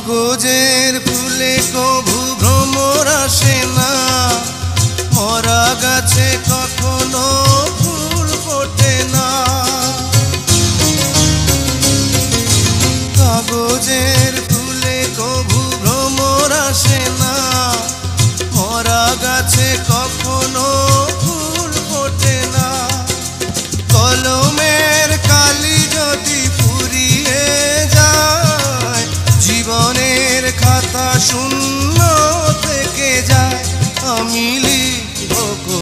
কাগজের ফুলে কভু ভ্রমর আসে না, মরা গাছে কখনো ফুল ফোটে না। কাগজের ফুলে কভু ভ্রমর আসে না, মরা গাছে কখনো ফুল ফোটে না। কলমের কালি যদি ফুরিয়ে যায়, জীবনের খাতা শূন্য থেকে যায়। আমি